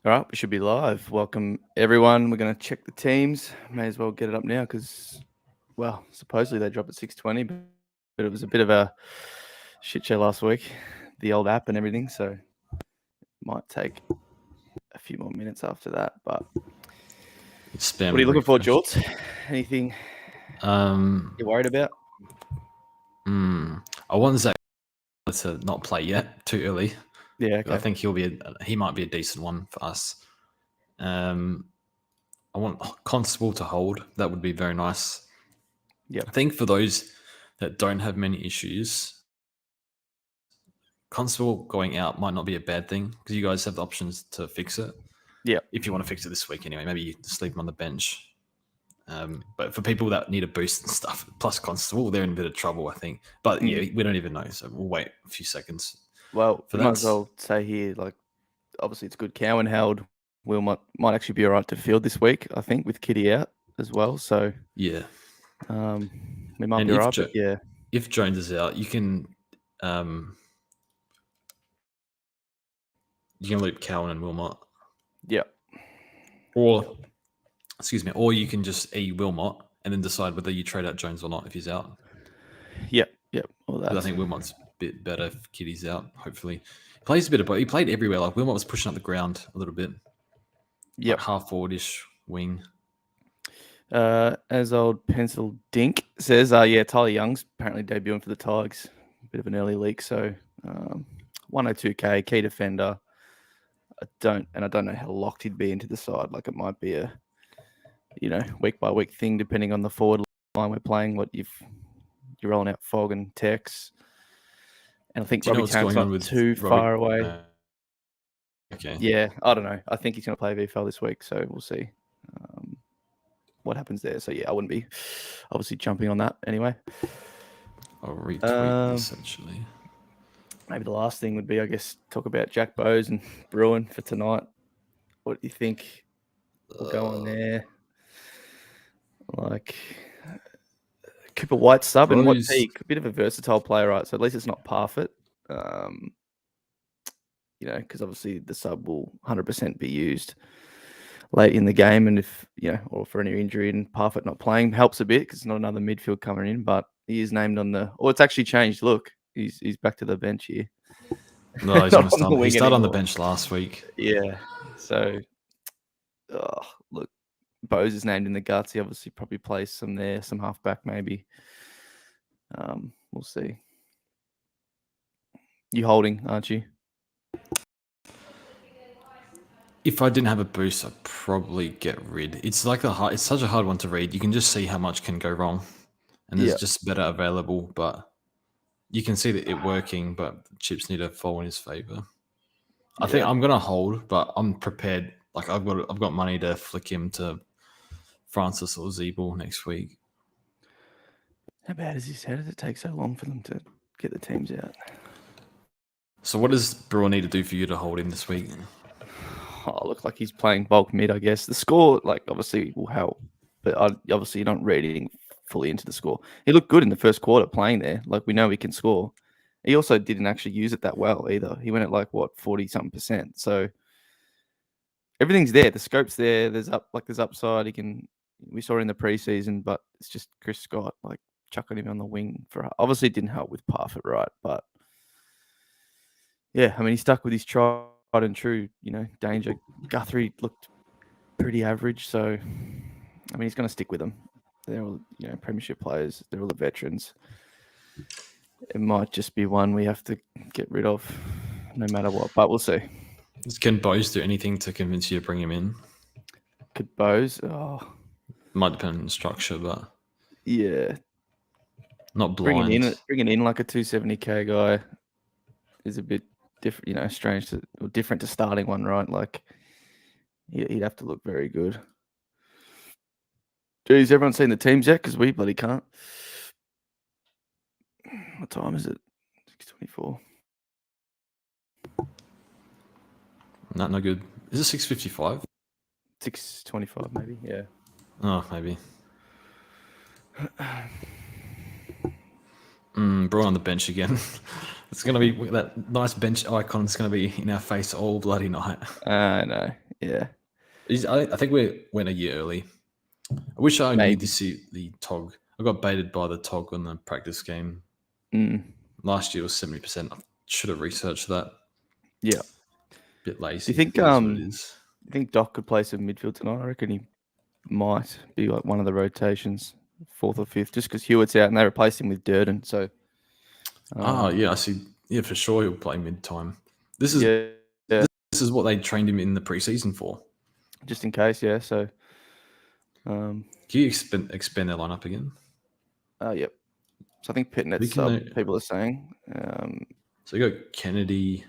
All right, we should be live. Welcome, everyone. We're going to check the teams. May as well get it up now because, well, supposedly they dropped at 6:20, but it was a bit of a shit show last week, the old app and everything. So it might take a few more minutes after that. But Spam what are you looking for, refresh. Jorts? Anything you're worried about? I want Zach to not play yet, too early. Yeah, I okay. think he might be a decent one for us. I want Constable to hold. That would be very nice. Yep. I think for those that don't have many issues, Constable going out might not be a bad thing because you guys have the options to fix it. Yep. If you want to fix it this week anyway, maybe you just leave him on the bench. But for people that need a boost and stuff, plus Constable, they're in a bit of trouble, I think. But yeah, we don't even know, so we'll wait a few seconds. Well, For we might that, as well say here, like, obviously it's good. Cowan held. Will might actually be all right to field this week, I think, with Kitty out as well. So yeah. we might And be all right, but yeah. if Jones is out, you can loop Cowan and Wilmot, Yep. or or you can just Wilmot and then decide whether you trade out Jones or not if he's out. Yep. All Because I that. think Wilmot's a bit better if Kitty's out. Hopefully, he plays a bit of both. He played everywhere. Like Wilmot was pushing up the ground a little bit. Yep. Like half forwardish wing. As old Pencil Dink says, yeah, Tyler Young's apparently debuting for the Tigers. A bit of an early leak, so 102k, key defender. I don't know how locked he'd be into the side. Like it might be a, week by week thing depending on the forward line we're playing. What you're rolling out Fog and Tex, and I think Robbie Tank's not too far away. Okay. Yeah, I don't know. I think he's going to play VFL this week, so we'll see what happens there. So yeah, I wouldn't be obviously jumping on that anyway. I'll retweet this actually. Maybe the last thing would be, I guess, talk about Jack Bowes and Bruin for tonight. What do you think will go on there? Like Cooper White sub and what peak? A bit of a versatile player, right? So at least it's not Parfitt. Because obviously the sub will 100% be used late in the game, and if or for any injury, and Parfitt not playing helps a bit because it's not another midfield coming in. But he is named on the, or it's actually changed. Look, he's back to the bench here. No, he's on the wing. He started on the bench last week. Yeah, so look, Bose is named in the guts. He obviously probably plays some there, some halfback maybe. We'll see. You holding, aren't you? If I didn't have a boost, I'd probably get rid. It's like it's such a hard one to read. You can just see how much can go wrong, and there's just better available. But you can see that it working, but chips need to fall in his favor. I think I'm gonna hold, but I'm prepared. Like I've got money to flick him to Francis or Zeeble next week. How bad is this? How does it take so long for them to get the teams out? So what does Brewer need to do for you to hold him this week? Look like he's playing bulk mid, I guess. The score, like, obviously will help, but obviously you're not reading fully into the score. He looked good in the first quarter playing there. Like, we know he can score. He also didn't actually use it that well either. He went at 40-something%. So everything's there. The scope's there. There's upside. We saw it in the preseason, but it's just Chris Scott, like, chucking him on the wing obviously it didn't help with Parfitt, right? But yeah, I mean, he stuck with his tried and true, danger. Guthrie looked pretty average, so I mean, he's going to stick with them. They're all, premiership players. They're all the veterans. It might just be one we have to get rid of, no matter what. But we'll see. Can Bose do anything to convince you to bring him in? Could Bose? Might depend on the structure, but yeah, not blind. Bringing in like a 270k guy is a bit different, strange or different to starting one, right? Like he'd have to look very good. Geez, everyone seen the teams yet? Because we bloody can't. What time is it? 6:24. No good. Is it 6:55? 6:25 maybe, yeah. Oh, maybe. Bruin on the bench again. It's going to be that nice bench icon. It's going to be in our face all bloody night. I know. Yeah. I think we went a year early. I wish I knew Maybe. to see the TOG. I got baited by the TOG on the practice game. Mm. Last year was 70%. I should have researched that. Yeah. Bit Do lazy. you think It is what it is. you think Doc could play some midfield tonight? I reckon he might be like one of the rotations, 4th or 5th, just because Hewitt's out and they replaced him with Durden. So Yeah, I see. Yeah, for sure he'll play mid time. This is yeah, this is what they trained him in the preseason for. just in case, yeah. So Can you expand their lineup again? yep. So I think Pitnet's We can sub, people are saying. So you got Kennedy.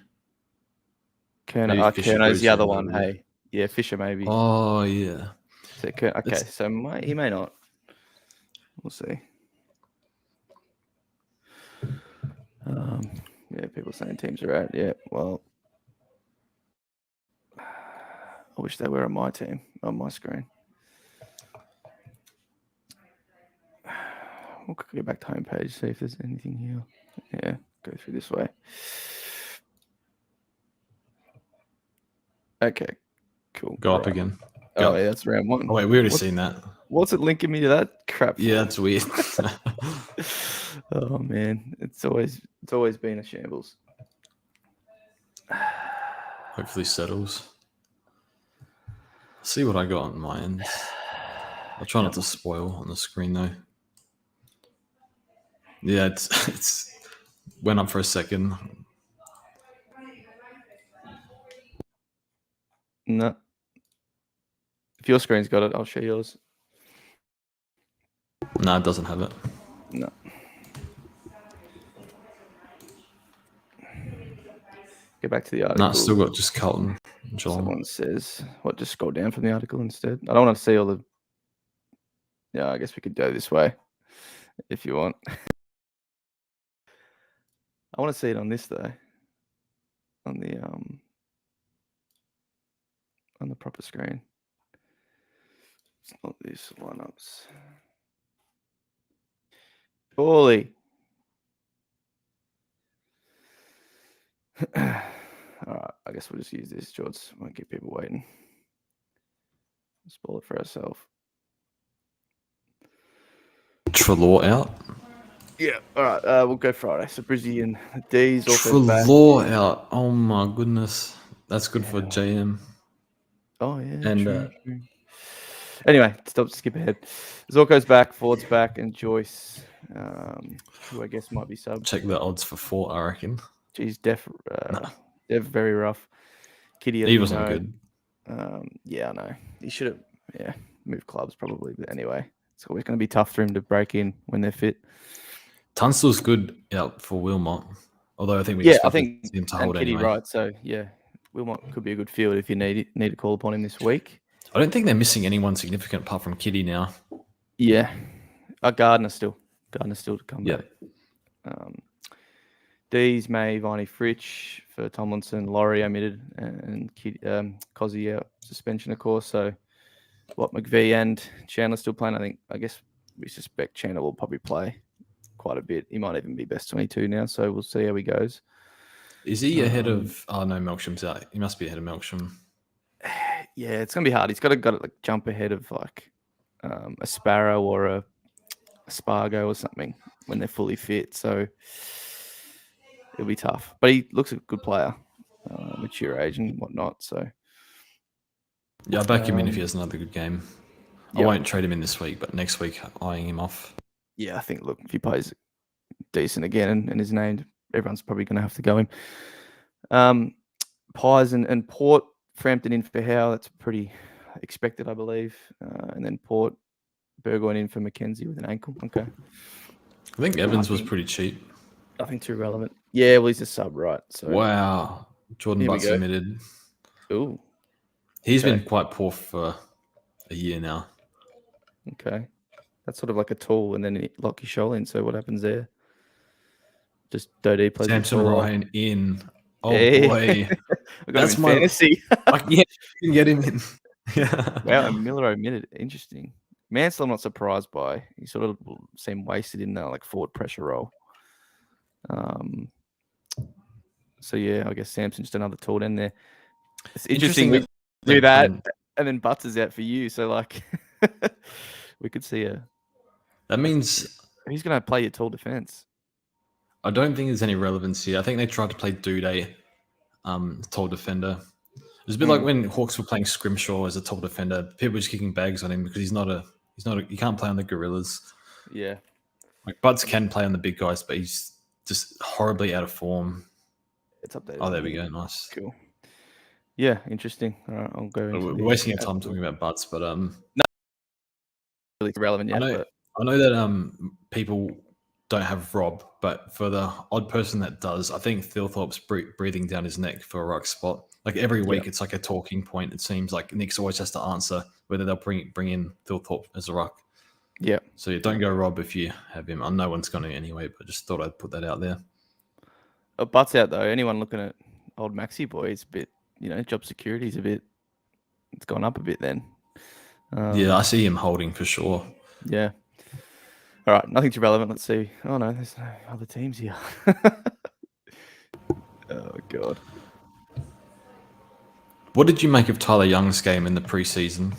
Kerner, Maybe Fisher Kerner's goes the in other a little one. bit. Hey, yeah, Fisher maybe. Oh yeah. So okay, so he may not. We'll see. Yeah, people saying teams are out. Yeah, well, I wish they were on my team, on my screen. We'll go back to homepage, see if there's anything here. Yeah, go through this way. Okay, cool. Go up again. Oh yeah, that's round 1. Oh wait, we already seen that. What's it linking me to that crap? Yeah, that's weird. Oh man, it's always been a shambles. Hopefully settles. See what I got on my end. I'll try not to spoil on the screen though. Yeah, it's went up for a second. No. If your screen's got it, I'll share yours. No, it doesn't have it. No. Get back to the article. No, it's still got just Carlton. Someone says, what, just scroll down from the article instead? I don't want to see all the... Yeah, I guess we could go this way if you want. I want to see it on this though. On the proper screen. It's not these lineups. Surely. All right, I guess we'll just use this, George. Won't keep people waiting. Spoil it for ourselves. Trelaw out. Yeah. All right. We'll go Friday. So Brizzy and D's all Trelaw out. Oh my goodness, that's good for JM. Oh yeah. And true. Anyway, skip ahead. Zorko's back, Ford's back, and Joyce, who I guess might be sub. Check the odds for 4, I reckon. Geez, Dev very rough. Kitty, he wasn't good. Yeah, I know. He should have, moved clubs probably. But anyway, it's always going to be tough for him to break in when they're fit. Tunstall's good out for Wilmot, although I think I think him to hold Kitty anyway. right. So yeah, Wilmot could be a good field if you need to call upon him this week. I don't think they're missing anyone significant apart from Kitty now. Yeah, Gardner's still to come back. D's, May, Viney, Fritsch for Tomlinson, Laurie omitted, and Cozzy out suspension, of course. So, McVee and Chandler still playing? I guess we suspect Chandler will probably play quite a bit. He might even be best 22 now, so we'll see how he goes. Is he ahead of? Oh no, Melksham's out. He must be ahead of Melksham. Yeah, it's gonna be hard. He's got to like jump ahead of like a Sparrow or a Spargo or something when they're fully fit. So it'll be tough. But he looks a good player, mature age and whatnot. So yeah, I'll back him in if he has another good game. I won't trade him in this week, but next week eyeing him off. Yeah, I think if he plays decent again and is named, everyone's probably going to have to go him. Pies and Port, Frampton in for Howe. That's pretty expected, I believe. And then Port, Burgoyne in for Mackenzie with an ankle. Okay. I think Evans was pretty cheap. Nothing too relevant. Yeah, well, he's a sub, right? So wow, Jordan Butts admitted. Ooh, he's been quite poor for a year now. Okay, that's sort of like a tool, and then lock your shoulder in. So what happens there? Just Dodie plays. Samson Ryan in. Oh boy, that's my fantasy. Yeah, you can get him in. Yeah. Wow, and Miller omitted. Interesting. Mansell, I'm not surprised by. He sort of seemed wasted in that like forward pressure role. So yeah, I guess Samson's just another tool in there. It's interesting. do that, and then Butts is out for you. So like, we could see That means who's going to play your tall defense. I don't think there's any relevance here. I think they tried to play Duday, tall defender. It was a bit like when Hawks were playing Scrimshaw as a tall defender. People were just kicking bags on him because he can't play on the Gorillas. Yeah. Like Buds can play on the big guys, but he's just horribly out of form. It's updated. Oh, there we go. Nice. Cool. Yeah, interesting. All right, I'll go into We're wasting our time talking about Buds, but not really relevant yet. I know that people don't have Rob, but for the odd person that does, I think Thilthorpe's breathing down his neck for a ruck spot. Like every week, it's like a talking point. It seems like Nick's always has to answer whether they'll bring in Thilthorpe as a ruck. Yeah. So you don't go Rob if you have him. No one's going to anyway, but just thought I'd put that out there. Butts out though. Anyone looking at old Maxi boy, it's a bit, job security's it's gone up a bit then. Yeah, I see him holding for sure. Yeah. All right, nothing too relevant. Let's see. Oh no, there's no other teams here. Oh god. What did you make of Tyler Young's game in the preseason?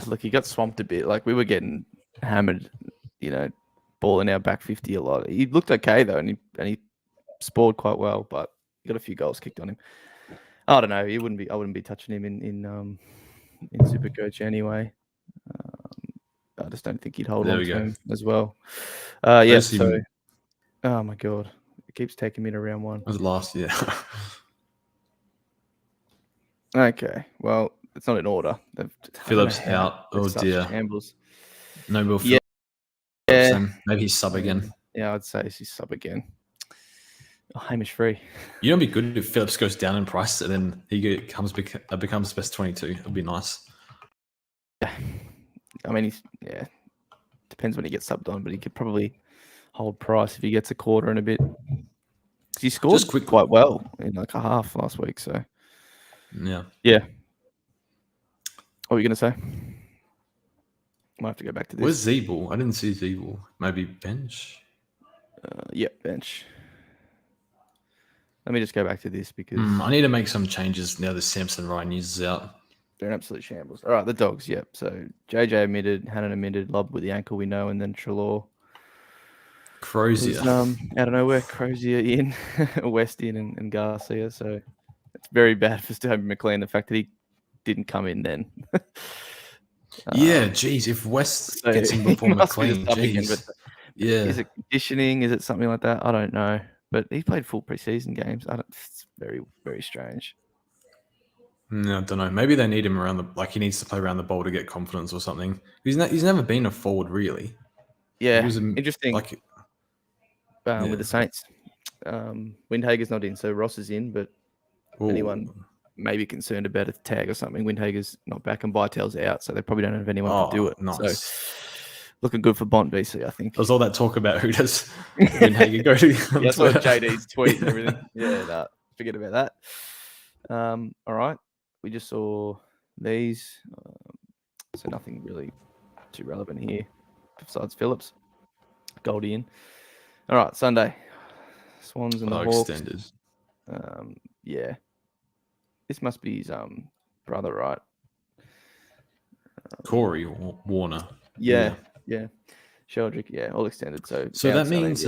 Look, he got swamped a bit. Like we were getting hammered, ball in our back 50 a lot. He looked okay though, and he scored quite well, but he got a few goals kicked on him. I don't know. I wouldn't be touching him in SuperCoach anyway. I just don't think he'd hold on to him as well. Yeah. So, oh my god, it keeps taking me to round one. Was it last year? Okay. Well, it's not in order. Phillips out. Oh dear. Shambles. No Will Phillips. Yeah. Maybe he's sub again. Yeah, I'd say he's sub again. Oh, Hamish free. You know, it'd be good if Phillips goes down in price and then he becomes best 22. It'd be nice. Yeah. I mean, depends when he gets subbed on, but he could probably hold price if he gets a quarter and a bit. He scored quite well in like a half last week, so yeah. What were you going to say? Might have to go back to this. Where's Zeeble? I didn't see Zeeble. Maybe bench? Bench. Let me just go back to this because I need to make some changes now that Samson Ryan is out. They're an absolute shambles. All right, the Dogs, yep. So JJ omitted, Hannon omitted, Lob with the ankle we know, and then Trelaw. Crozier. Out of nowhere, Crozier in, West in, and Garcia. So it's very bad for Toby McLean, the fact that he didn't come in then. Geez, if West gets in before McLean, geez. Is it conditioning? Is it something like that? I don't know. But he played full preseason games. It's very, very strange. No, I don't know. Maybe they need him he needs to play around the ball to get confidence or something. He's never been a forward really. Yeah, interesting. With the Saints, Windhager's not in, so Ross is in. But anyone maybe concerned about a tag or something? Windhager's not back and Bytel's out, so they probably don't have anyone to do it. Nice. So, looking good for Bont VC, I think. There's all that talk about who does Windhager go to. I saw JD's tweet and everything. Forget about that. All right. We just saw these. So nothing really too relevant here besides Phillips. Goldie in. All right, Sunday. Swans and the Hawks. Extended. This must be his brother, right? Corey Warner. Yeah. Sheldrick, all extended. So that means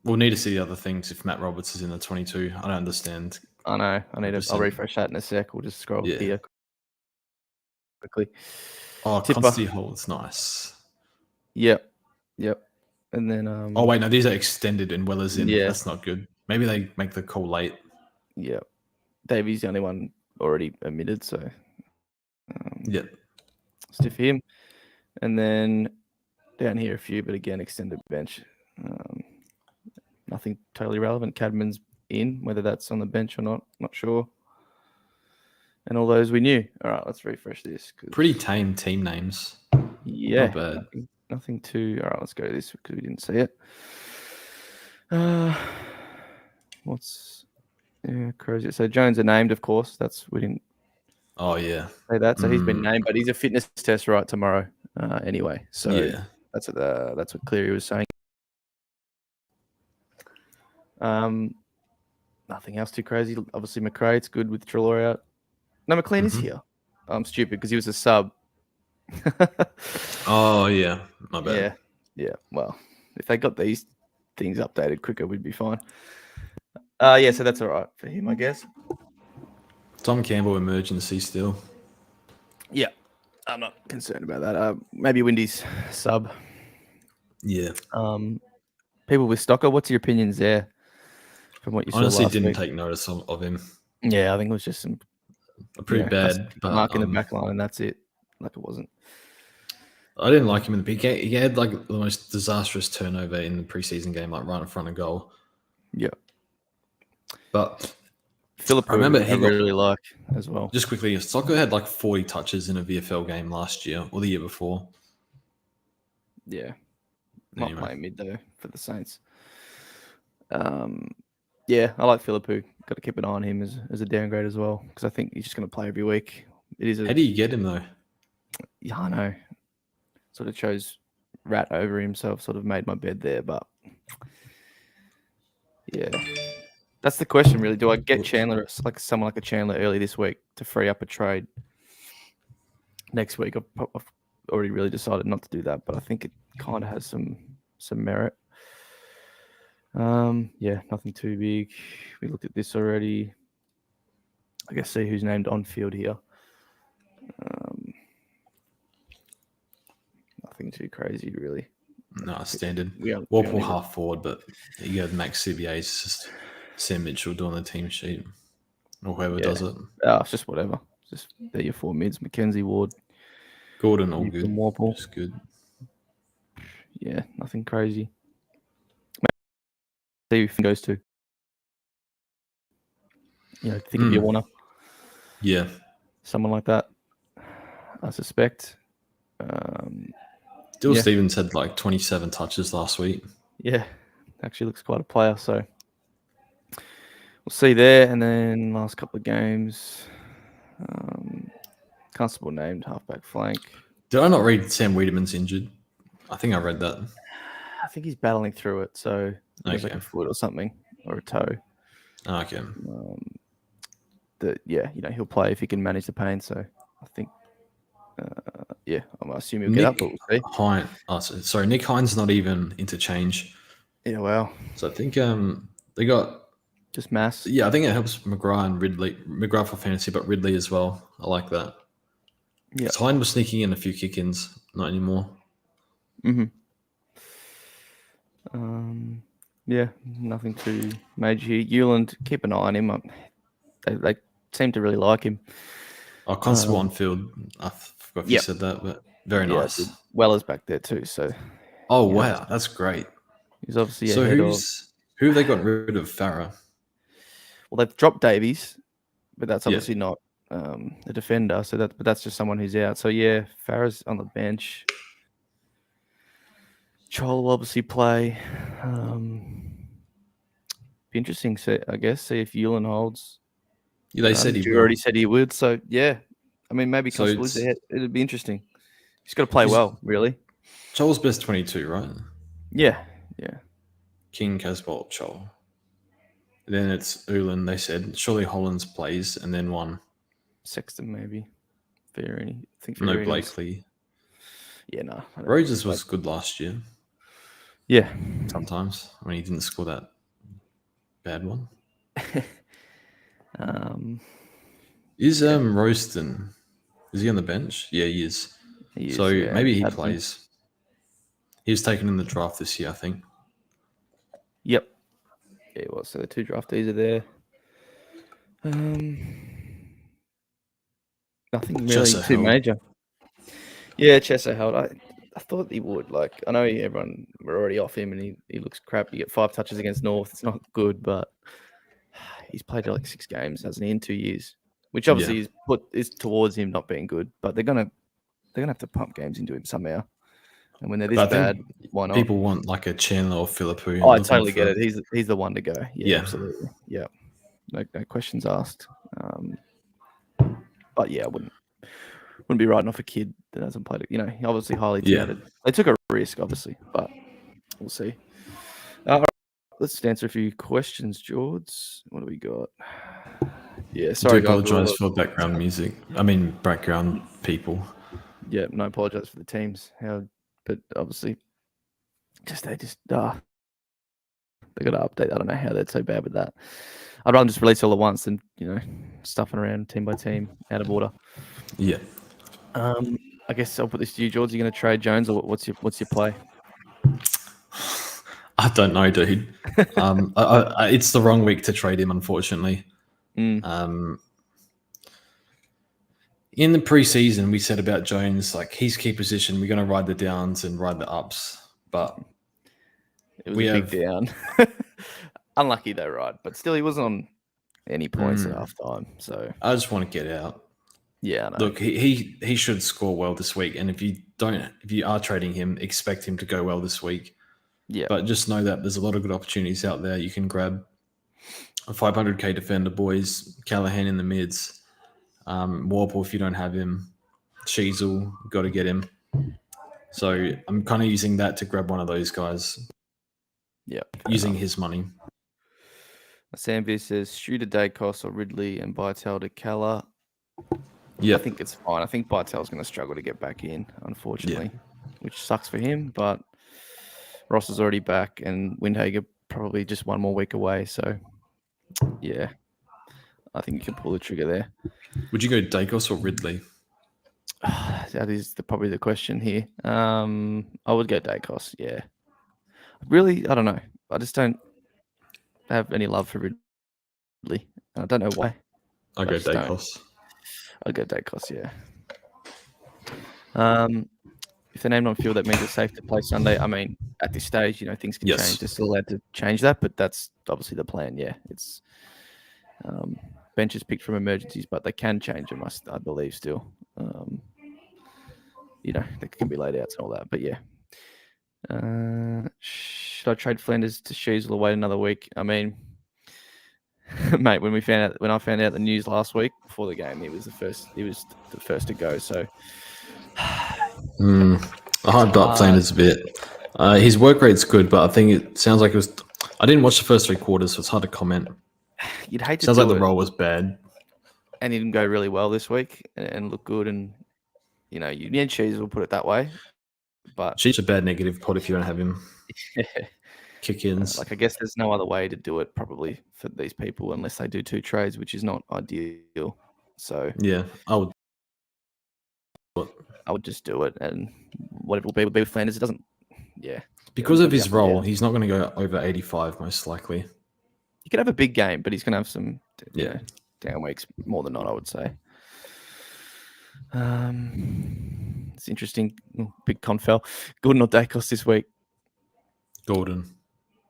we'll need to see the other things if Matt Roberts is in the 22. I don't understand. I know. I'll refresh that in a sec. We'll just scroll here quickly. Oh, Constantly Holds, nice. Yep. And then oh wait, no, these are extended and Weller's in. That's not good. Maybe they make the call late. Yeah. Davey's the only one already omitted, so stiff him. And then down here a few, but again extended bench. Nothing totally relevant. Cadman's in, whether that's on the bench or not sure. And all those we knew. All right, let's refresh this. Pretty tame team names. Yeah, not bad. Nothing too. All right, let's go to this because we didn't see it. Crozier. So Jones are named, of course. We didn't. Oh yeah. Say that. So he's been named, but he's a fitness test right tomorrow. Anyway, so that's what Cleary was saying. Nothing else too crazy. Obviously, McRae, it's good with Trelaw out. No, McLean is here. I'm stupid because he was a sub. Oh yeah, my bad. Yeah, yeah. Well, if they got these things updated quicker, we'd be fine. Yeah, so that's all right for him, I guess. Tom Campbell emergency still. Yeah, I'm not concerned about that. Maybe Windy's sub. Yeah. People with Stocker, what's your opinions there from what you Honestly, saw last didn't week? take notice of him. Yeah, I think it was just some Pretty bad, but mark in the back line, and that's it. Like it wasn't. I didn't like him in the pick. He had like the most disastrous turnover in the preseason game, like right in front of goal. Yeah. But Philip, I remember he got really like as well. just quickly. Soccer had like 40 touches in a VFL game last year or the year before. Yeah, Anyway. not playing mid though for the Saints. Yeah, I like Philippou. Got to keep an eye on him as a downgrade as well because I think he's just going to play every week. It is. How do you get him though? Yeah, I know. Sort of chose Rat over him, so I've sort of made my bed there. But yeah, that's the question really. Do I get Chandler, like someone like a Chandler, early this week to free up a trade? Next week, I've already really decided not to do that, but I think it kind of has some merit. Yeah, nothing too big. We looked at this already. I guess see who's named on field here. Nothing too crazy, really. No, standard. We Warple half forward, but you have Max CBA. It's just Sam Mitchell doing the team sheet or whoever does it. It's just whatever. Just they're your four mids. Mackenzie, Ward, Gordon, all good. Warple. Just good. Yeah, nothing crazy. See who goes to. Think of your Warner. Yeah. Someone like that, I suspect. Dill Stevens had like 27 touches last week. Yeah, actually looks quite a player. So we'll see there. And then last couple of games, Constable named halfback flank. Did I not read Sam Wiedemann's injured? I think I read that. I think he's battling through it. So there's like a foot or something or a toe. Okay. He'll play if he can manage the pain. So I think, I'm assuming he'll get up. But we'll see. Sorry, Nick Hines not even interchange. Yeah, well. So I think they got just mass. Yeah, I think it helps McGrath and Ridley. McGrath for fantasy, but Ridley as well. I like that. Yeah, Hines was sneaking in a few kick-ins, not anymore. Yeah, nothing too major here. Euland, keep an eye on him. They seem to really like him. Constable on field. I forgot if you said that, but very nice. Weller's back there too. So. Oh wow, that's great. He's obviously so who have they got rid of? Farah. Well, they've dropped Davies, but that's obviously not a defender. So that's just someone who's out. So yeah, Farah's on the bench. Chol will obviously play. Be interesting, I guess. See if Euland holds. Yeah, they said he already said he would. So yeah, I mean maybe Constable's there. It'd be interesting. He's got to play well, really. Chol's best 22, right? Yeah. King, Casbolt, Chol. Then it's Ulan. They said surely Hollands plays, and then one. Sexton maybe. Fiorini. I think no Blakely. Yeah, no. Rogers was good last year. Yeah. Sometimes when he didn't score that bad one. Is Royston? Is he on the bench? Yeah, he is. Maybe he plays. He was taken in the draft this year, I think. Yep. Yeah, he was. So the two draftees are there. Nothing really too major. Yeah, Chesso held. I thought he would. Like, I know everyone we're already off him, and he looks crap. He get 5 touches against North. It's not good, but he's played like 6 games, hasn't he, in 2 years? Which obviously is towards him not being good. But they're gonna have to pump games into him somehow. And when they're this bad, why not? People want like a Chandler or Philippou. Oh, I totally get it. He's the one to go. Yeah, absolutely. Yeah, no questions asked. But yeah, I wouldn't be writing off a kid that hasn't played it. Obviously highly touted. They took a risk, obviously, but we'll see. let's answer a few questions, George. What do we got? Yeah, I do sorry guys. apologize for background music. I mean, background people. Yeah, no apologize for the teams. But obviously, they got to update. I don't know how they're so bad with that. I'd rather just release all at once than stuffing around team by team out of order. Yeah. I guess I'll put this to you, George. Are you going to trade Jones, or what's your play? I don't know, dude. It's the wrong week to trade him, unfortunately. In the preseason, we said about Jones, like his key position, we're going to ride the downs and ride the ups. But it was a big down. Unlucky though, right? But still, he wasn't on any points at half time. So I just want to get out. Yeah, I know. Look, he should score well this week, and if you are trading him, expect him to go well this week. Yeah. But just know that there's a lot of good opportunities out there. You can grab a 500k defender, boys. Callahan in the mids. Warple if you don't have him. Sheasel, got to get him. So I'm kind of using that to grab one of those guys. Yeah. Using his money. Sam V says Shooter Dacos or Ridley and Bytel to Keller. Yeah, I think it's fine. I think Bytel's going to struggle to get back in, unfortunately, which sucks for him. But Ross is already back, and Windhager probably just one more week away. So, yeah, I think you can pull the trigger there. Would you go Dacos or Ridley? That is probably the question here. I would go Dacos. Yeah, really, I don't know. I just don't have any love for Ridley. I don't know why. I go Dacos. I'll go Dacos, yeah. If they're named on field, that means it's safe to play Sunday. I mean, at this stage, things can change. They're still allowed to change that, but that's obviously the plan. Yeah, it's benches picked from emergencies, but they can change them. I believe still. They can be laid out and all that, but yeah. Should I trade Flanders to Sheasel or wait another week? I mean, mate, when I found out the news last week before the game, he was the first to go. So I hyped up Flanders a bit. His work rate's good, but I think it sounds like it was. I didn't watch the first 3 quarters, so it's hard to comment. You'd hate to. Sounds like the role was bad, and he didn't go really well this week and look good. And you need Cheese, we'll put it that way. But she's a bad negative pot if you don't have him. Kick-ins. I guess there's no other way to do it probably for these people unless they do 2 trades, which is not ideal. So yeah, I would just do it, and whatever will be with Flanders, it doesn't. Yeah, because of his role, he's not going to go over 85 most likely. He could have a big game, but he's going to have some down weeks more than not, I would say. It's interesting. Big confell. Gordon or Dacos this week? Gordon.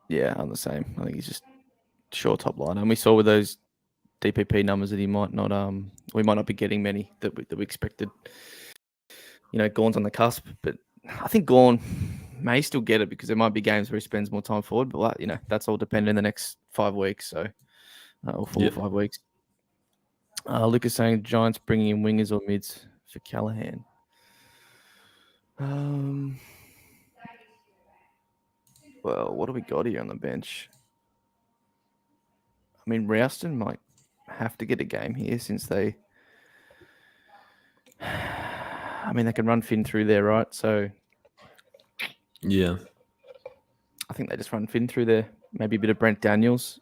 Yeah, I'm the same. I think he's just sure top line. And we saw with those DPP numbers that we might not be getting many that we expected. Gawn's on the cusp, but I think Gawn may still get it because there might be games where he spends more time forward. But that's all dependent in the next 5 weeks, or 4 or 5 weeks. Lucas saying Giants bringing in wingers or mids for Callahan. Well, what do we got here on the bench? I mean, Rouston might have to get a game here since they. I mean, they can run Finn through there, right? So. Yeah. I think they just run Finn through there. Maybe a bit of Brent Daniels.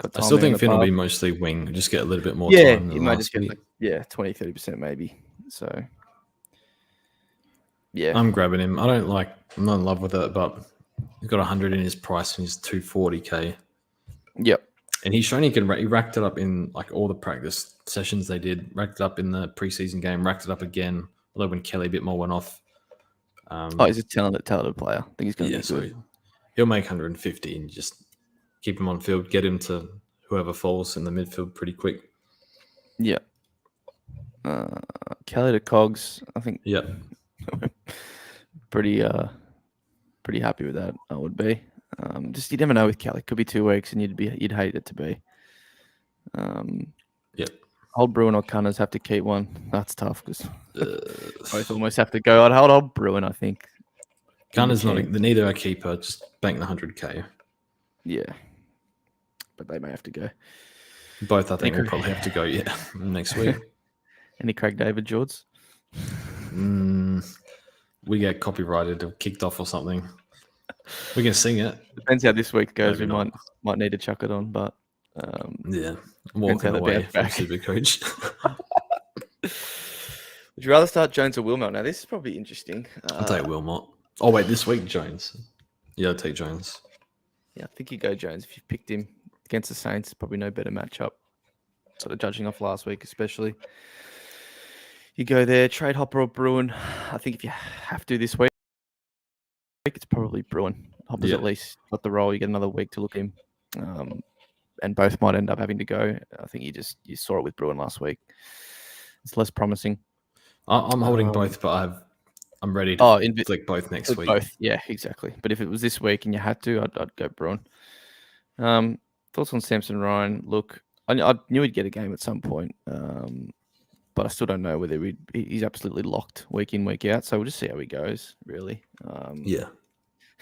I still think Finn will be mostly wing. Just get a little bit more time. Yeah, he might just get 20-30% maybe. So. Yeah. I'm grabbing him. I'm not in love with it, but he's got 100 in his price and he's 240k. Yep. And he's shown he racked it up in all the practice sessions they did. Racked it up in the preseason game. Racked it up again. Although when Kelly a bit more went off. He's a talented player. I think he's going to be good. So he'll make 150 and just keep him on field. Get him to whoever falls in the midfield pretty quick. Yeah. Kelly to Cogs. I think. Yeah. pretty happy with that. I would be. Just you never know with Kelly. Could be 2 weeks, and you'd hate it to be. Hold Bruin or Cunners have to keep one. That's tough because both almost have to go. I'd hold Bruin. I think. Cunners neither a keeper. Just bank the 100k. Yeah, but they may have to go. Both, I think, will probably have to go next week. Any Craig David Jords? We get copyrighted or kicked off or something. We can sing it. Depends how this week goes. Maybe We not. might need to chuck it on, but I'm walking how they away bounce from back. SuperCoach. Would you rather start Jones or Wilmot? Now, this is probably interesting. I'll take Wilmot. Oh, wait, this week, Jones. Yeah, I'll take Jones. Yeah, I think you go Jones if you picked him against the Saints. Probably no better matchup. Sort of judging off last week, especially. You go there, trade Hopper or Bruin. I think if you have to this week, it's probably Bruin. Hopper's at least got the role. You get another week to look at him. And both might end up having to go. I think you saw it with Bruin last week. It's less promising. I'm holding both, but I'm ready to flick both next week. Both, yeah, exactly. But if it was this week and you had to, I'd go Bruin. Thoughts on Samson Ryan? Look, I knew he'd get a game at some point, but I still don't know whether he's absolutely locked week in, week out. So we'll just see how he goes, really.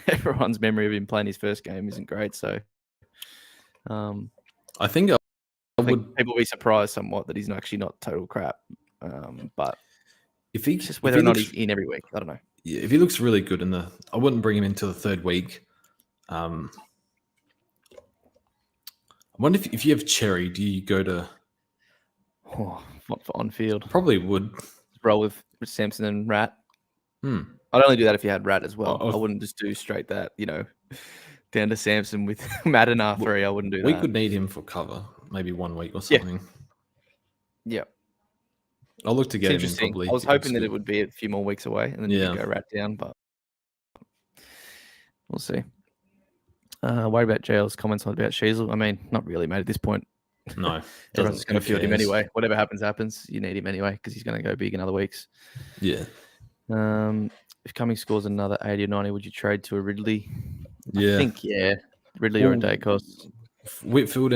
Everyone's memory of him playing his first game isn't great, so I think people will be surprised somewhat that he's actually not total crap. But if he just whether or not he's in every week, I don't know. Yeah, if he looks really good I wouldn't bring him into the third week. I wonder if you have Cherry, do you go to? Not for on field. Probably would roll with Samson and Rat. I'd only do that if you had Rat as well. I wouldn't just do straight that, down to Samson with Matt and R3. I wouldn't do that. We could need him for cover, maybe 1 week or something. Yeah. I'll look to get him in probably. I was hoping that it would be a few more weeks away and then you could go Rat down, but we'll see. Worried about JL's comments about Sheasel. I mean, not really, mate, at this point. No. Everyone's going to field him anyway. Whatever happens. You need him anyway because he's going to go big in other weeks. Yeah. If Cummings scores another 80 or 90, would you trade to a Ridley? Yeah. I think, Ridley or a Dacos. Whitfield's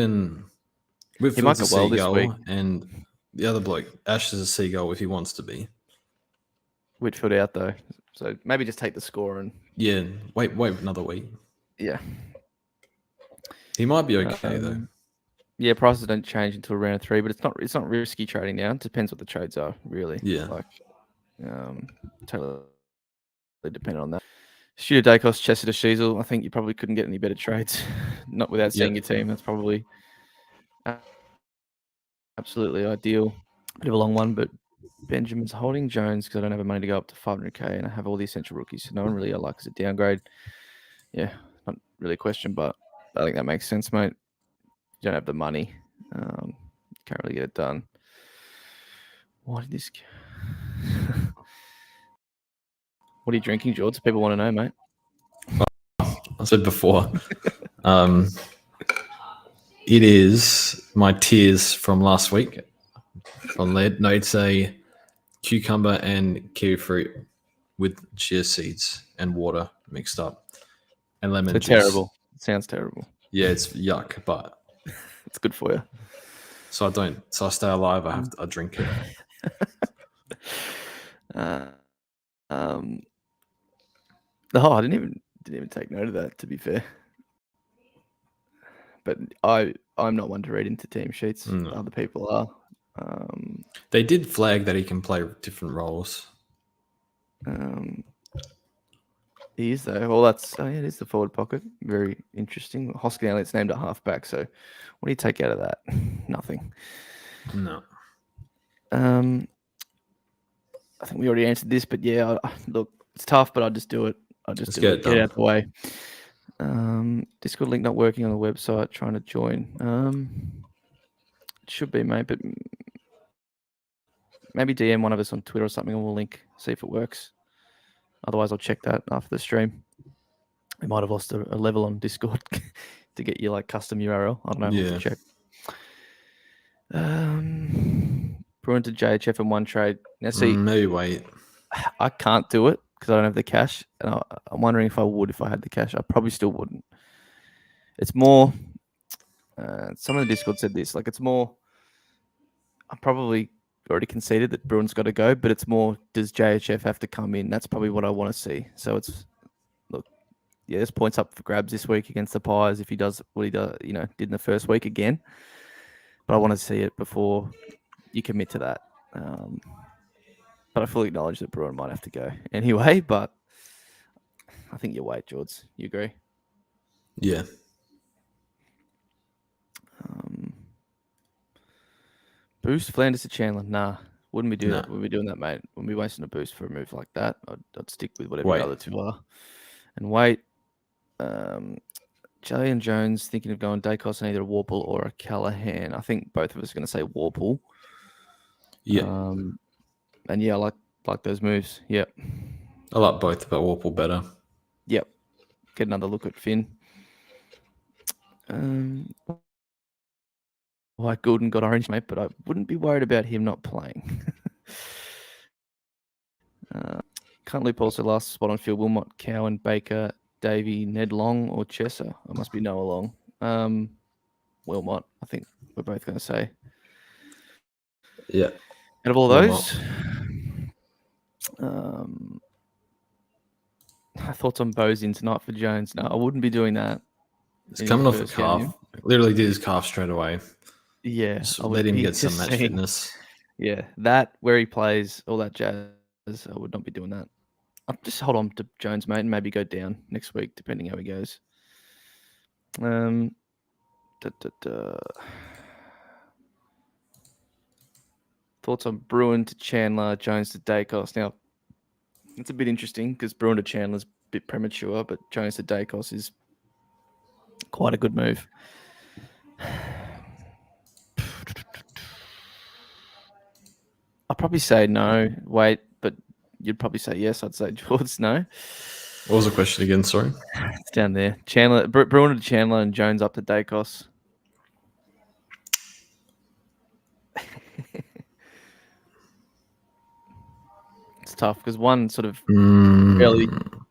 he might go well this week. And the other bloke, Ash is a seagull if he wants to be. Whitfield out, though. So maybe just take the score and... Yeah. Wait another week. Yeah. He might be okay, though. Yeah, prices don't change until round 3, but it's not risky trading now. It depends what the trades are, really. Yeah. Totally dependent on that. Studio Dacos, Chester to Sheasel. I think you probably couldn't get any better trades, not without seeing your team. That's probably absolutely ideal. Bit of a long one, but Benjamin's holding Jones because I don't have the money to go up to 500k, and I have all the essential rookies. So no one really I like as a downgrade. Yeah, not really a question, but I think that makes sense, mate. You don't have the money. You can't really get it done. Why did this... What are you drinking, George? People want to know, mate. I said before. It is my tears from last week from lead. No, it's a cucumber and kiwi fruit with chia seeds and water mixed up and lemon juice. Terrible. It sounds terrible. Yeah, it's yuck, but it's good for you. So I stay alive. I drink it. I didn't even take note of that, to be fair. But I'm not one to read into team sheets. No. Other people are. They did flag that he can play different roles. He is, though. Well, it is the forward pocket. Very interesting. Hoskin Elliott's named a halfback. So what do you take out of that? Nothing. No. I think we already answered this, but yeah, look, it's tough, but I'll just do it. I'll just get it out of the way. Discord link not working on the website. Trying to join. It should be, mate, but maybe DM one of us on Twitter or something, and we'll link. See if it works. Otherwise, I'll check that after the stream. We might have lost a level on Discord to get you like custom URL. I don't know. We'll have to check. Bruin to JHF in one trade. Now, see, maybe wait. I can't do it because I don't have the cash, and I'm wondering if I would if I had the cash. I probably still wouldn't. It's more. Someone in the Discord said this. Like, it's more. I probably already conceded that Bruin's got to go, but it's more. Does JHF have to come in? That's probably what I want to see. So it's look. there's points up for grabs this week against the Pies if he does what he did in the first week again. But I want to see it before you commit to that. But I fully acknowledge that Bruin might have to go anyway. But I think you wait, George. You agree? Yeah. Boost Flanders to Chandler. Nah, wouldn't be doing No. that. Wouldn't be doing that, mate. Wouldn't be wasting a boost for a move like that. I'd stick with whatever Wait. the other two are, and wait. Jelly and Jones thinking of going Dacos on either a Warple or a Callahan. I think both of us are going to say Warple. Yeah. And yeah, I like those moves. Yep. I like both, but Warple better. Yep. Get another look at Finn. White Goulden got orange, mate, but I wouldn't be worried about him not playing. Can't loop also last spot on field. Wilmot, Cowan, Baker, Davey, Ned Long, or Chesser. I must be Noah Long. Wilmot, I think we're both going to say. Yeah. Out of all those, thoughts on Bozin tonight for Jones? No, I wouldn't be doing that. He's coming off a calf. Game. Literally did his calf straight away. Yeah. Just let him get some match fitness. Yeah, that, where he plays, all that jazz, I would not be doing that. I'll just hold on to Jones, mate, and maybe go down next week, depending how he goes. Thoughts on Bruin to Chandler, Jones to Dacos. Now, it's a bit interesting because Bruin to Chandler's a bit premature, but Jones to Dacos is quite a good move. I'll probably say no. Wait, but you'd probably say yes. I'd say George, no. What was the question again? Sorry. It's down there. Chandler, Bruin to Chandler, and Jones up to Dacos. It's tough because one sort of fairly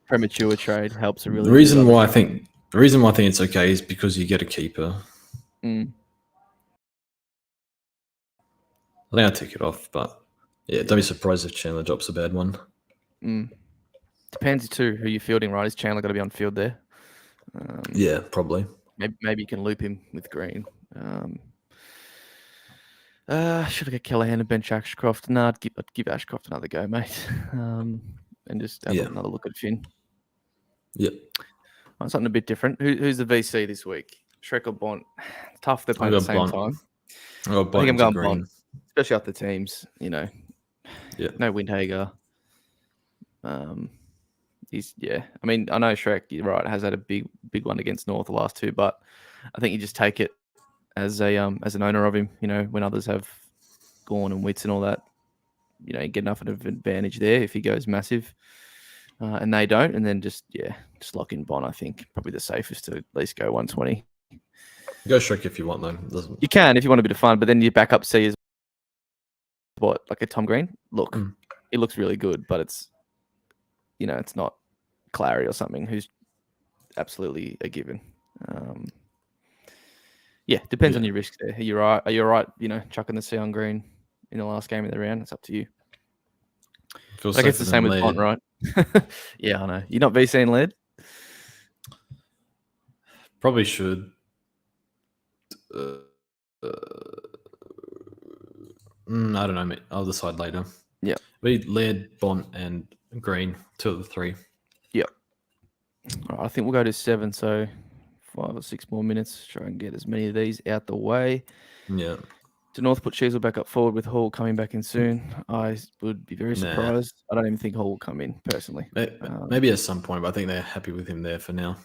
premature trade helps a really. The reason why I think it's okay is because you get a keeper. I think I'll tick it off, but yeah, don't be surprised if Chandler drops a bad one. Depends too who you're fielding, right? Is Chandler got to be on field there? Yeah, probably. Maybe you can loop him with Green. Should I get Callahan and bench Ashcroft? No, I'd give Ashcroft another go, mate. And just have another look at Finn. Yep. Something a bit different. Who's the VC this week? Shrek or Bont? Tough, they're playing at the same time. I think I'm going Bont, especially after teams, No Windhager. I mean, I know Shrek, you're right, has had a big one against North the last two, but I think you just take it as an owner of him, when others have Gorn and Wits and all that, you get enough of an advantage there if he goes massive, and they don't, and then just lock in Bond. I think probably the safest to at least go 120. Go Shrek if you want, though. You can if you want a bit of fun, but then your backup C is what, like a Tom Green. Look, he looks really good, but it's it's not Clary or something who's absolutely a given. Depends on your risks there. Are you all right, chucking the C on Green in the last game of the round? It's up to you. I guess the same with Bont, right? Yeah, I know. You're not VCing lead? Probably should. I don't know, mate. I'll decide later. Yeah. We led Bont and Green, 2 of the 3. Yep. All right, I think we'll go to 7, so 5 or 6 more minutes. Try and get as many of these out the way. Yeah. Do North put Sheasel back up forward with Hall coming back in soon? I would be very surprised. I don't even think Hall will come in, personally. Maybe at some point, but I think they're happy with him there for now.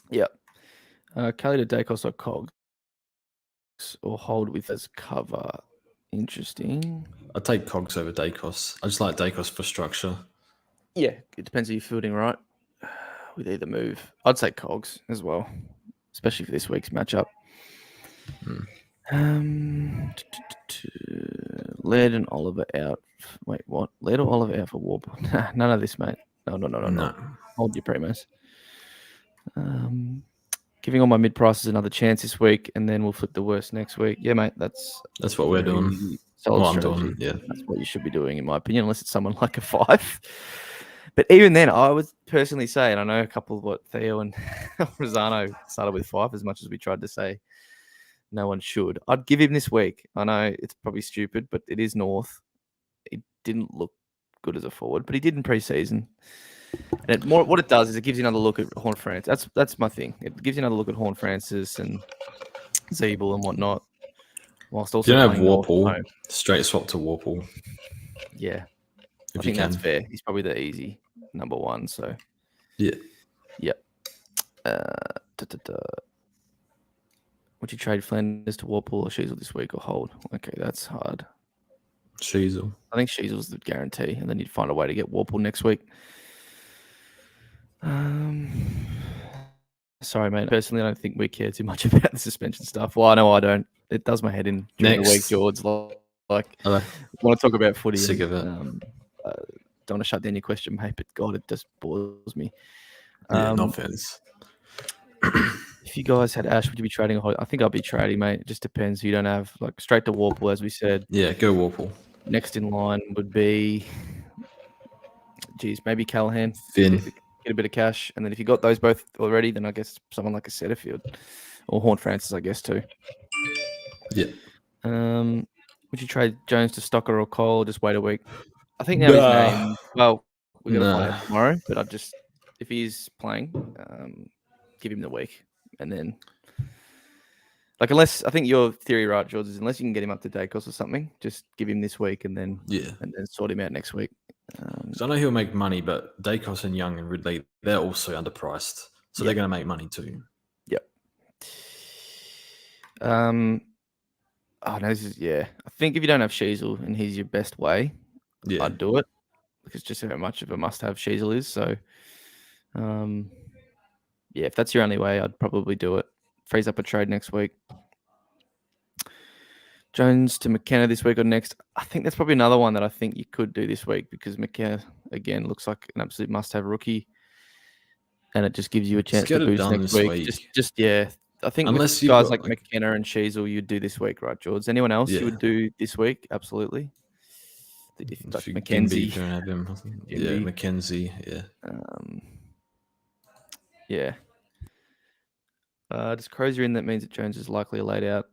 Yep. Kelly to Dacos or Cogs, or hold with as cover. Interesting. I'd take Cogs over Dacos. I just like Dacos for structure. Yeah, it depends on your fielding, right? With either move. I'd say Cogs as well, especially for this week's matchup. Laird and Oliver out. Wait, what? Laird or Oliver out for Warble? None of this, mate. No. Hold your premos. Giving all my mid prices another chance this week, and then we'll flip the worst next week. Yeah, mate. That's what we're doing. Solid I'm strategy. doing. Yeah, that's what you should be doing, in my opinion, unless it's someone like a 5. But even then, I would personally say, and I know a couple of what Theo and Rosano started with 5, as much as we tried to say no one should. I'd give him this week. I know it's probably stupid, but it is North. He didn't look good as a forward, but he did in pre-season. And what it does is it gives you another look at Horn Francis. That's my thing. It gives you another look at Horn Francis and Zeeble and whatnot, whilst If also you don't have playing North at Warple, home. straight swap to Warple. Yeah, If I think you that's can. fair. He's probably the easy number 1. So Yeah. yep. Would you trade Flanders to Warple or Sheasel this week or hold? Okay, that's hard. Sheasel. I think Sheasel's the guarantee, and then you'd find a way to get Warple next week. Sorry, mate. Personally, I don't think we care too much about the suspension stuff. Well, I know I don't. It does my head in during the week, George. Like, I want to talk about footy. Sick of it. Don't want to shut down your question, mate, but God, it just bores me. Yeah, no offense. If you guys had Ash, would you be trading? I think I'd be trading, mate. It just depends. You don't have like straight to Warple, as we said. Yeah, go Warple. Next in line would be, maybe Callahan. Finn. Get a bit of cash, and then if you got those both already, then I guess someone like a Setterfield or Horn Francis, I guess too. Yeah. Would you trade Jones to Stocker or Cole? Or just wait a week. I think now his name. Well, we got to find out tomorrow. But I'd just, if he's playing, give him the week, and then like unless I think your theory, right, George, is unless you can get him up to Dacos or something, just give him this week and then sort him out next week. So I know he'll make money, but Dacos and Young and Ridley, they're also underpriced. So they're going to make money too. Yep. Oh, no, this is, I think if you don't have Sheasel and he's your best way, I'd do it. Because just how much of a must-have Sheasel is. So, if that's your only way, I'd probably do it. Freeze up a trade next week. Jones to McKenna this week or next. I think that's probably another one that I think you could do this week because McKenna, again, looks like an absolute must-have rookie. And it just gives you a chance to boost next week. I think unless with guys like McKenna and Sheasel, you'd do this week, right, George? Anyone else you would do this week? Absolutely. If Mackenzie, don't have him. Yeah, Mackenzie, Does Crozier in? That means that Jones is likely laid out.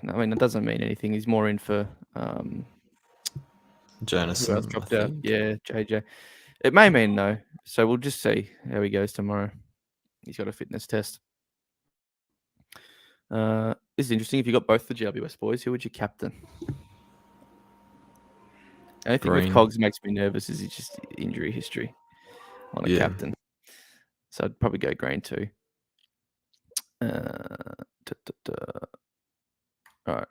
No, I mean, that doesn't mean anything. He's more in for Jonas. Who else dropped out? Yeah, JJ. It may mean no. So we'll just see how he goes tomorrow. He's got a fitness test. This is interesting. If you got both the GWS boys, who would you captain? The only thing with Cogs makes me nervous is just injury history on a captain. So I'd probably go Green too. All right.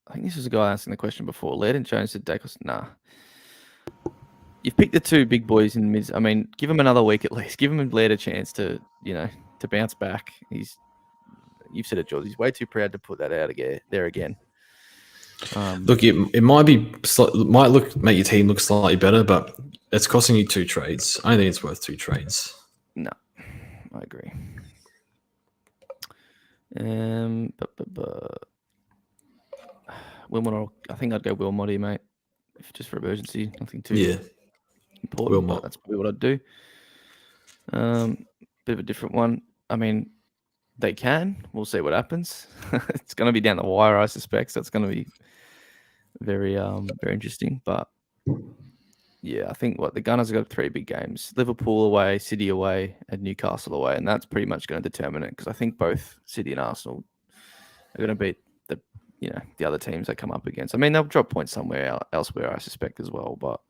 I think this was a guy asking the question before. Laird and Jones said Dacos. Nah. You've picked the two big boys in mids. I mean, give him another week at least. Give him Laird a chance to bounce back. You've said it, George. He's way too proud to put that out again. There again. Look, it might make your team look slightly better, but it's costing you 2 trades. I don't think it's worth 2 trades. No, I agree. Wilmot, I think I'd go Wilmot here, mate. Just for emergency, nothing too important. Wilmot. But that's probably what I'd do. Bit of a different one. I mean, they can. We'll see what happens. It's going to be down the wire, I suspect. So it's going to be very, very interesting. But I think the Gunners have got 3 big games: Liverpool away, City away, and Newcastle away, and that's pretty much going to determine it. Because I think both City and Arsenal are going to beat the other teams they come up against. I mean, they'll drop points somewhere elsewhere, I suspect as well. But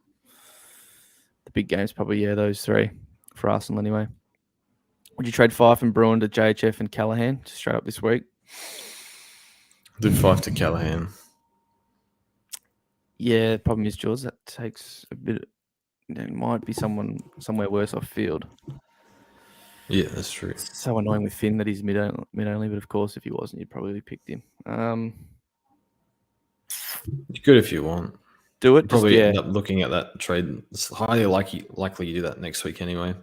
the big games probably those 3 for Arsenal anyway. Would you trade Fife and Bruin to JHF and Callahan just straight up this week? Do Fife to Callahan. Yeah, the problem is, George, that takes a bit. There might be someone somewhere worse off field. Yeah, that's true. It's so annoying with Finn that he's mid only, but of course, if he wasn't, you'd probably picked him. You could if you want. Do it. You'll probably end up looking at that trade. It's highly likely you do that next week anyway.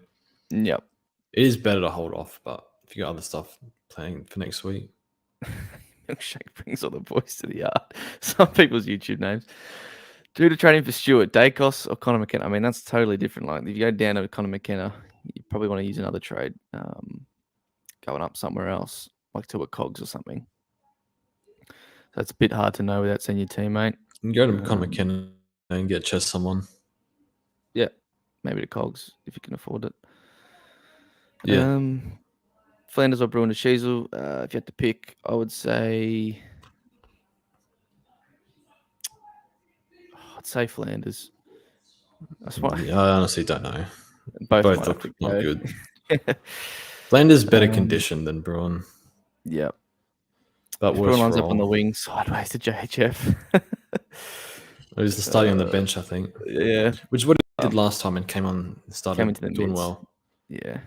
Yep. It is better to hold off, but if you got other stuff playing for next week. Milkshake brings all the boys to the yard. Some people's YouTube names. Due to training for Stewart, Dacos or Connor McKenna. I mean, that's totally different. Like, if you go down to Connor McKenna, you probably want to use another trade, going up somewhere else, like to a Cogs or something. So it's a bit hard to know without seeing your teammate. You can go to Connor McKenna and get chest someone. Yeah, maybe to Cogs if you can afford it. Yeah. Flanders or Bruin to Sheasel. If you had to pick, I would say, I'd say Flanders. Yeah, I honestly don't know. Both might have look to not go. good. Flanders better condition than Bruin. Yeah. But If worse Bruin lines up on the role. wing sideways to JHF. He's the starting on the bench, I think. Yeah. Which is what he did last time and came on, started Came into the doing mids. well. Yeah.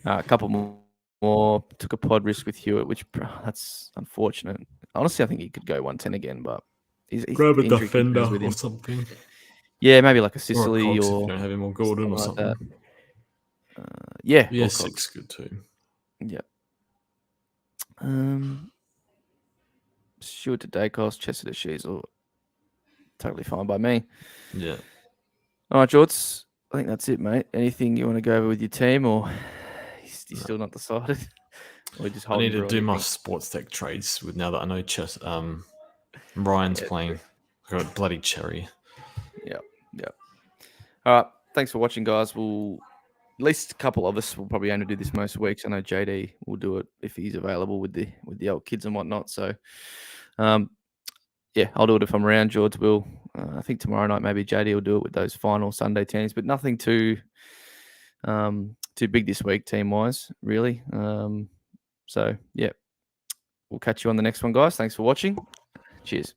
A couple more. Took a pod risk with Hewitt, which that's unfortunate. Honestly, I think he could go 110 again, but he's grab a injury defender concerns with him. or something. Yeah, maybe like a Or a Sicily Cox or if you don't have him, or Gordon or like something. that. Yeah, Yeah, or 6 good too. Yeah. Stewart to Dacos, Chester to Sheasel. Totally fine by me. Yeah. All right, Jorts. I think that's it, mate. Anything you want to go over with your team, or you still not decided? Or just I need to Bruin, do my think? sports tech trades with now that I know Ryan's playing. I got bloody Cherry. Yeah. All right. Thanks for watching, guys. We'll at least a couple of us will probably aim to do this most weeks. I know JD will do it if he's available with the old kids and whatnot. So, yeah, I'll do it if I'm around. George will. I think tomorrow night maybe JD will do it with those final Sunday teams, but nothing too big this week team wise, really. So yeah, we'll catch you on the next one, guys. Thanks for watching. Cheers.